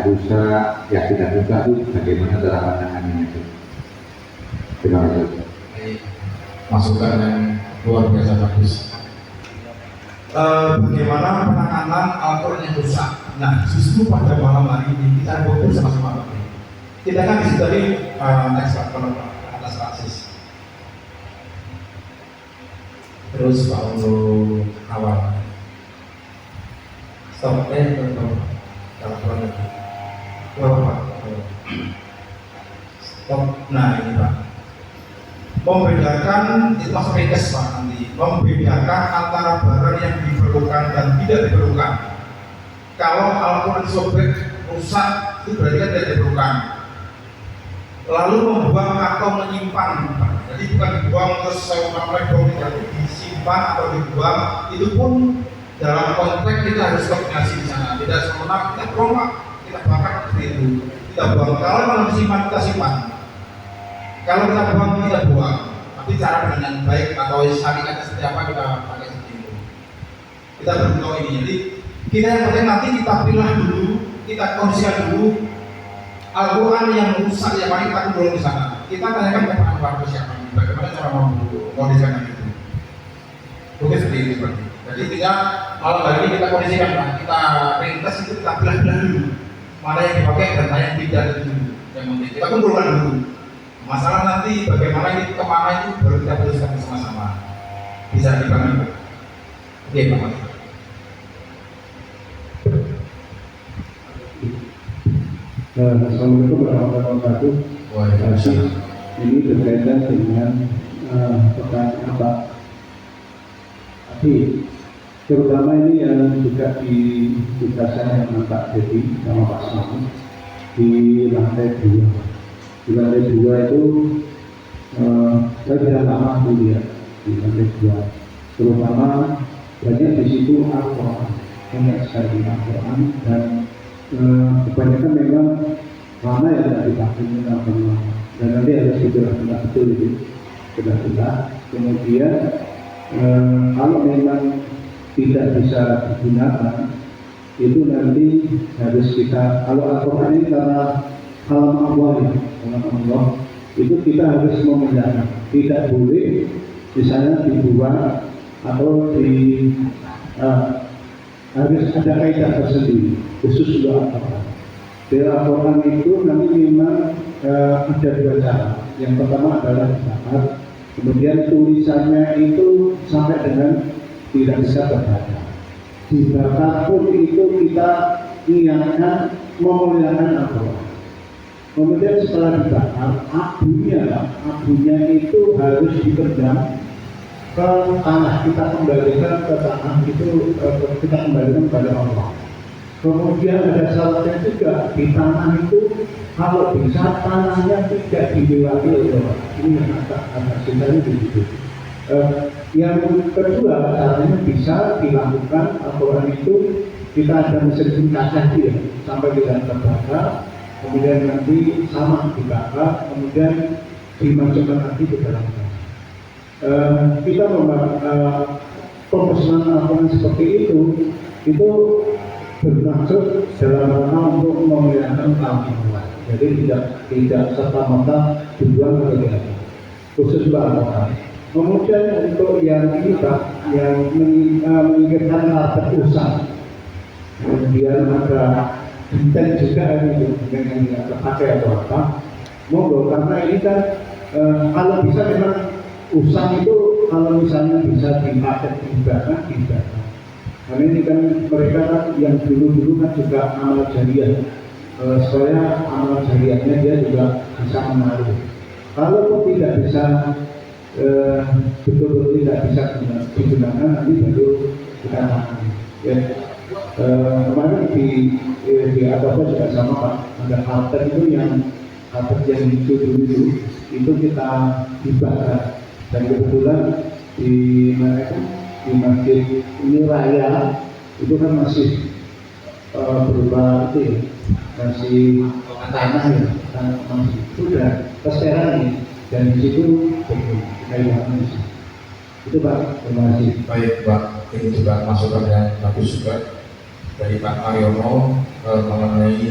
rusak, yang tidak rusak itu bagaimana cara pandangannya itu? Terima kasih. Masukan yang luar biasa bagus. Bagaimana penanganan Al-Quran yang rusak? Nah, justru pada malam hari ini kita fokus sama-sama. Kita kan di situ tadi ekspor atas aksis. Terus Pak untuk awal stop kalau kurang lebih Pak stop. Nah ini Pak, membedakan itu masuk ringkas Pak nanti, membedakan antara barang yang diperlukan dan tidak diperlukan. Kalau Al-Quran sobek rusak itu berarti kan tidak diperlukan. Lalu membuang atau menyimpan, jadi bukan dibuang terus mereka tidak disimpan atau dibuang, itu pun dalam konteks kita harus koordinasi di sana. Tidak semena kita buang Pak, kita bakar seperti itu, kita buang. Kalau mau disimpan kita simpan, kalau kita buang kita buang. Tapi cara dengan baik atau syariatnya seperti apa kita pakai seperti itu. Kita berbentuk ini, jadi kita yang penting nanti kita pilih dulu, kita kondisikan dulu. Al-Quran yang rusak yang paling kita belum di sana. Kita tanyakan kepada para persiapan bagaimana cara mengkondisikan itu. Mungkin seperti itu seperti. Jadi tinggal malam hari ini kita kondisikan, kita ringkas itu kita belah-belah dulu mana yang dipakai dan mana yang tidak itu dulu. Yang penting kita kumpulkan dulu. Masalah nanti bagaimana ini kemana itu baru kita putuskan bersama-sama. Bisa dibangun. Oke Pak. Assalamualaikum warahmatullahi wabarakatuh. Waalaikumsalam. Ini berkaitan dengan pertanyaan Pak Adi, terutama ini yang juga dibicarakan dengan Pak Dedi sama Pak Selamat di lantai 2. Di lantai 2 itu saya tidak lama dulu ya di lantai 2. Terutama banyak di situ Al-Quran, banyak sekali Al-Quran dan kebanyakan memang lama yang tidak dipakai lama dan nanti harus dijelaskan betul itu sudah. Kemudian kalau memang tidak bisa digunakan itu nanti harus kita, kalau Al-Quran ini karena kalam Allah ya, kalam Allah itu kita harus memindahkan, tidak boleh misalnya dibuang atau harus ada kaidah tersendiri khusus untuk Al-Quran. Di Al-Quran itu nanti memang ada 2 cara. Yang pertama adalah dibakar, kemudian tulisannya itu sampai dengan tidak bisa terbaca. Dibakar pun itu kita niatkan memuliakan Al-Quran. Kemudian setelah dibakar, abunya itu harus dipendam ke tanah, kita kembalikan ke tanah itu, kita kembalikan kepada Allah. Kemudian ada syaratnya juga di tanah itu kalau bisa tanahnya tidak dilewati oleh orang. Ini yang agak susahnya begitu. Yang kedua caranya bisa dilakukan Al-Quran itu kita ada mesin kaca dia sampai tidak terbakar, kemudian nanti sama dibakar, kemudian dimasukkan lagi ke dalam tanah. Kita pembesaran Al-Quran seperti itu bermaksud dalam rangka untuk memuliakan kaum Allah. Jadi tidak serta-merta dibuang atau tidak, khusus Al-Quran. Kemudian untuk yang ini Pak, yang menginginkan karpet usang, kemudian ada dinten juga itu dengan tidak terpakai atau apa, monggo, karena ini kan kalau bisa memang usang itu kalau misalnya bisa dipakai dibakar. Karena ini kan mereka kan yang dulu kan juga amal jariah, supaya amal jariahnya dia juga bisa mengalir. Kalau tidak bisa betul-betul tidak bisa digunakan, nanti baru kita makan. Ya. Kemarin di Atapa juga sama Pak, ada karpet itu yang hijau dulu itu kita dibakar. Dan kebetulan di masjid ini raya itu kan masih berupa itu ya, masih tanah ya, masih sudah terseran ini, dan di situ itu Pak. Terima kasih. Baik Pak, ini juga masukan yang bagus juga dari Pak Aryono mengenai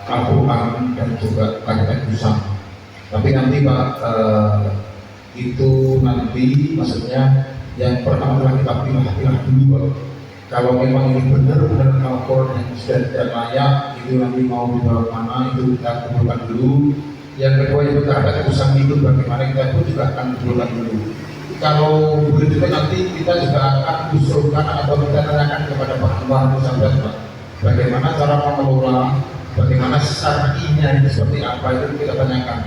Al-Quran dan juga ayat usang. Tapi nanti Pak, itu nanti maksudnya yang pertama adalah kita pilih dulu Pak. Kalau memang ini benar-benar Al-Quran yang sudah tidak layak, itu nanti mau dibawa mana itu kita kumpulkan dulu. Yang kedua itu terhadap usang itu bagaimana kita pun juga akan kumpulkan dulu. Kalau begitu nanti kita juga akan usulkan atau kita tanyakan kepada Pak Anwar Musambat Pak, bagaimana cara mengelola, bagaimana syar'inya itu seperti apa itu kita tanyakan.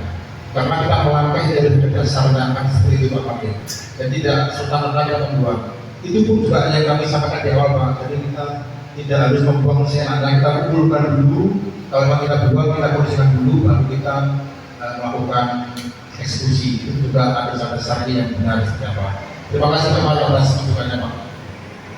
Karena kita melangkah dari berdasarkan seperti itu Pak Pakir, dan tidak serta-merta kita membuang. Itu pun juga yang kami sampaikan di awal Pak. Jadi kita tidak harus membuang seenaknya, kita kumpulkan dulu. Kalau memang kita buang, kita kondisikan dulu, baru kita melakukan eksekusi. Itu juga ada dasar yang benar seperti apa. Terima kasih Pak atas masukannya Pak.